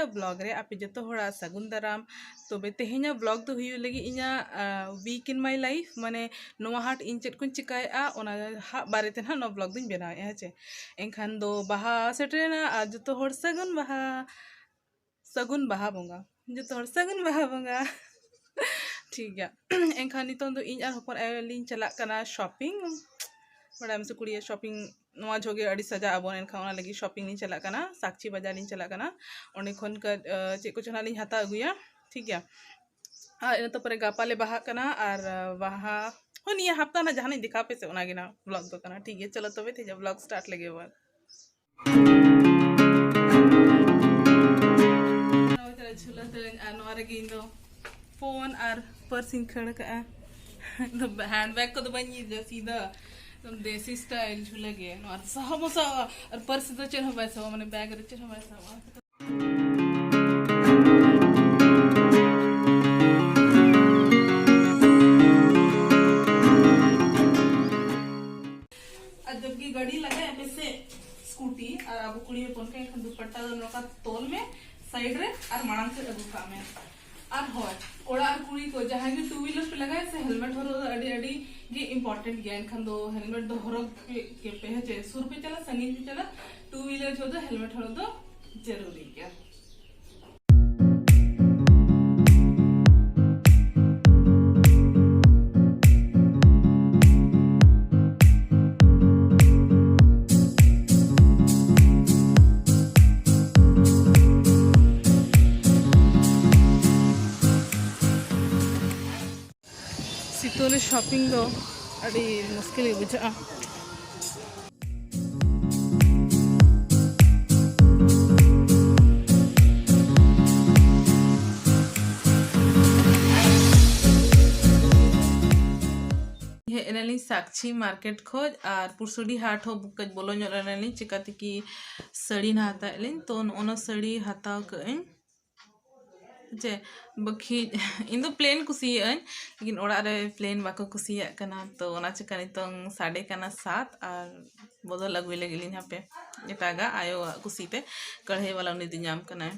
तेहेኛ blog रे आपे जतो होड़ा सगुन दाराम तबे तेहेኛ ब्लॉग तो हुई लगी इኛ वीक इन माय लाइफ माने नोआ हाट इन चेट कुन चिकाया ओना हा बारे ते ना नो ब्लॉग दुन बनाए हेचे एनखान दो बाहा सेटरेना आ जतो होड़ सगुन बाहा बोंगा जतो होड़ सगुन बाहा बोंगा ठीक है एनखान नितों दो इन आर हपन एलिन चला कना शॉपिंग बड़ा हमसे कुड़िया शॉपिंग नवा जोगे अड़ी सजा आबोन एनखान ओना लगी शॉपिंग नि चला कना साक्षी बाजार नि चला कना ओने खन का चे को चना लिन हाता अगुया ठीक है आ इन तो परे गापा ले बाहा कना और बाहा हो निया हफ्ता ना जहां दिखा पे से ओना गिना ब्लॉग तो कना ठीक है चलो तबे थे जब ब्लॉग स्टार्ट लगे बार चला छुला तो नवा रे गिन दो फोन और पर्स इन खड़ का तो हैंडबैग को तो बनी जो सीधा तुम देसी स्टाइल झूले गए और सहमोसा और पर्स तो चल हो वैसा मैंने बैग रे चल हो वैसा जब की गाड़ी लगे पे से स्कूटी और अब कुड़ी में पनके दुपट्टा नोका तोल में साइड रे और मांग से लगू का में और होय ओड़ा कुड़ी को जहां के टू व्हीलर पे लगाए से हेलमेट हरो अड़ी अड़ी ये इंपॉर्टेंट ज्ञान खन दो हेलमेट दो हरो के पे है सुर पे चला संगीत पे चला टू व्हीलर जो दो हेलमेट हरो दो जरूरी क्या सितोले शॉपिंग दो अड़ी मुश्किल बुझा ये साक्षी मार्केट खोज और पुरसुडी हाट हो बुक बोलो चिकाते कि साड़ी ना हाता तो ओना साड़ी हाताव कइन जे बखी इन प्लेन कुसियान लेकिन ओड़ा रे प्लेन बाको कुसिया कना तो ओना चिका नितों साढ़े कना 7 और बदल अगुई लगे लिन यहाँ पे एटागा आयो कुसीते कढ़ाई वाला उन्हें दिनाम कना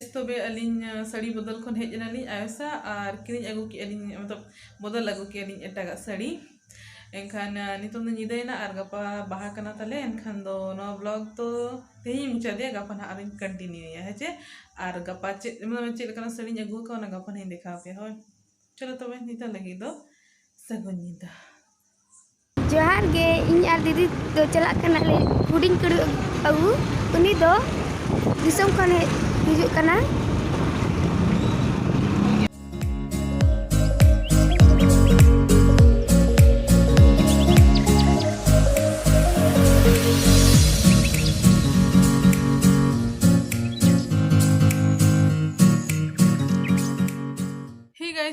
तो बे अलिन साड़ी बदल खन हेज नाली आयोसा और किरिन अगु की अलिन मतलब बदल अगु की अलिन एटागा साड़ी एनखान नितों दो निदेना और गपा बाहा कना तले एनखान दो नो ब्लॉग तो तेही मुचा दे गपा ना आरिन कंटिन्यू या है और गपा मतलब चेक कना साड़ी अगु का ना गपा नहीं देखा पे हो चलो तबे निता लगी दो सगुन निदा जोहार गे इन यार दीदी दो चला कना ले हुडिंग कड़ अगु उनी दो दिसम खन हिजु कना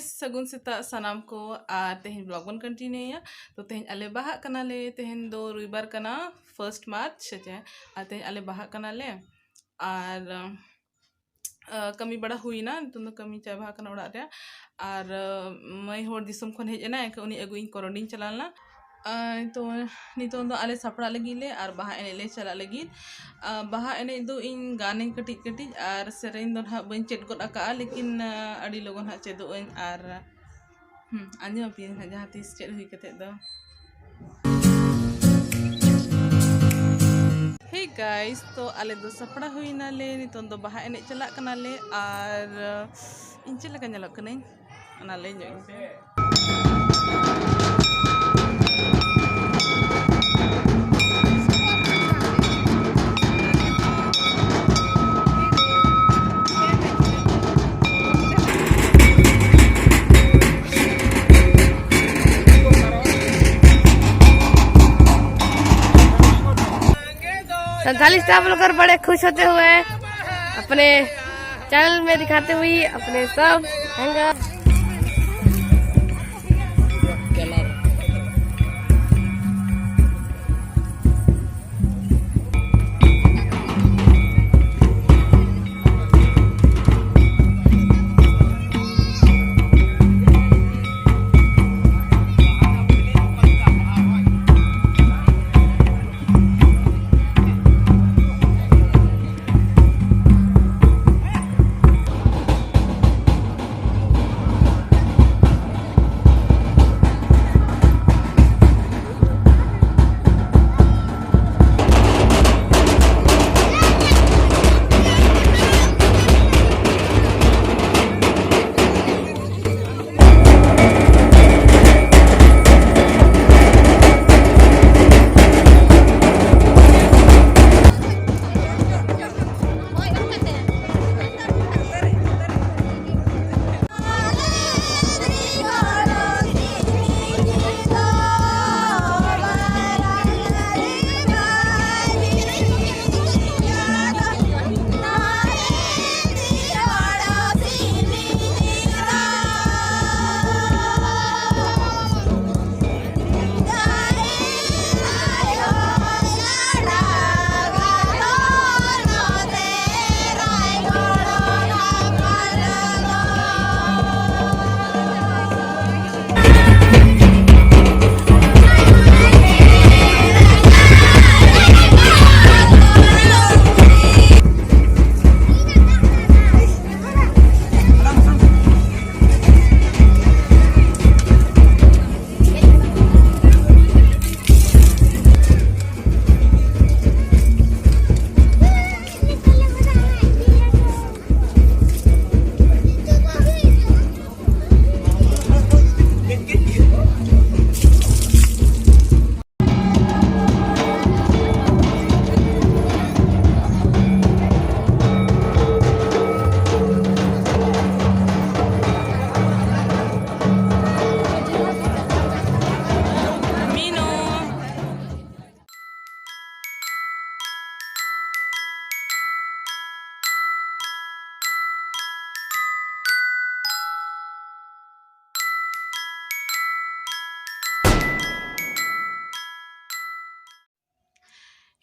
सगुन सेता सनाम को तेहन ब्लॉग बन कंटिन्यू या तो तेहन अले बाहा कना ले तेहन दो रुइबार कना 1 मार्च से आ तेहन अले बाहा कना ले और कमी बड़ा हुई ना तो कमी चाय बाहा कना उड़ा रे और मई होड़ दिसम खन हेजना उनी अगु इन कोरोडिन चलाना तो नितों दो आले सपड़ा लगी ले और बाहा एने ले चला लगी बाहा एने दो इन गाने कटिज कटिज और सेरेन दो ना बन चेट गोद आका लेकिन अड़ी लोगन हा चेदो और अंजम पे जहाँ तीस चेट हुई कते दो हे गाइस तो आले दो सपड़ा हुई ना ले नितों दो बाहा एने चला कना ले और इन चला का ñalok कने ana ले जो पे संथाली स्टाफ लोग बड़े खुश होते हुए अपने चैनल में दिखाते हुए अपने सब हैंगर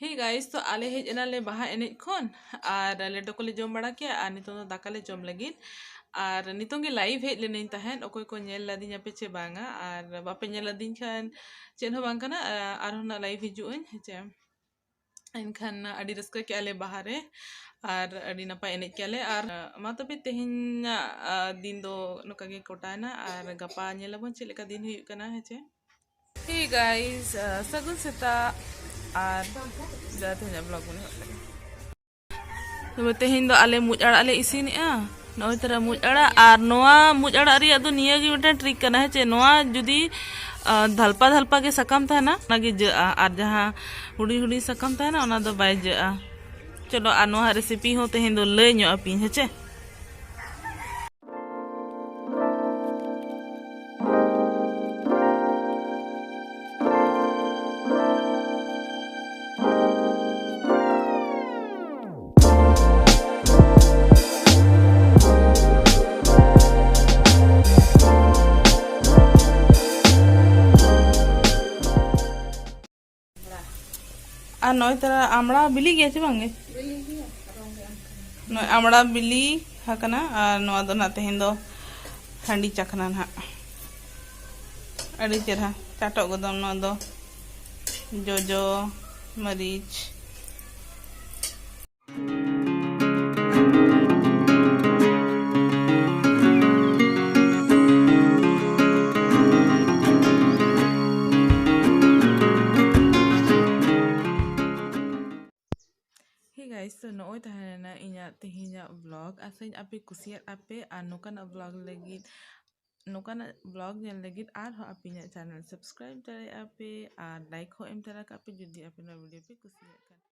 हे गाइस तो आले हेज एनाले बाहा एनेज खन और लेटो को ले जम बड़ा के और नितों दो दाका ले जम लगिन और नितों के लाइव हेज लेने तहन ओकोय को नेल लादिन पे चे बांगा और बापे नेल लादिन खान चेन हो बांग कना और होना लाइव हिजुन हेचे एनखान अडी रस्का के आले बाहरे और अडी नपाय एनेज के आले और मा तबे तेहिन दिन दो नुका के कोटाना और गपा नेलाबन चे लेका दिन हुयुग कना हेचे Hey guys, sagun seta আর যাতে না ব্লগ বনে তবে তেহিন do ale muj ara ale isini noi tara muj ara ar noa muj ara ri adu niya gi mita trick kana hai che noa judi dhalpa dhalpa ge sakam tha na nagi je ar jaha hudi hudi sakam tha na ona do bai je chalo ar noa recipe ho tehin do lay nyo apin he che আর নয় তারা আমরা বিলি গিয়েছে বাংগে নয় আমরা বিলি হাকানা আর নোয়া দো না তেহিন দো হান্ডি চাখনা না আড়ি চেরা চাটক গদম নোয়া দো jojo maric Hey guys, so noy tahana inya tehinya vlog asain ape kusiat ape anukan vlog lagi nukan vlog yang lagi ho apinya channel subscribe tare ape like ho em tara ape judi ape na video pe kusiat kan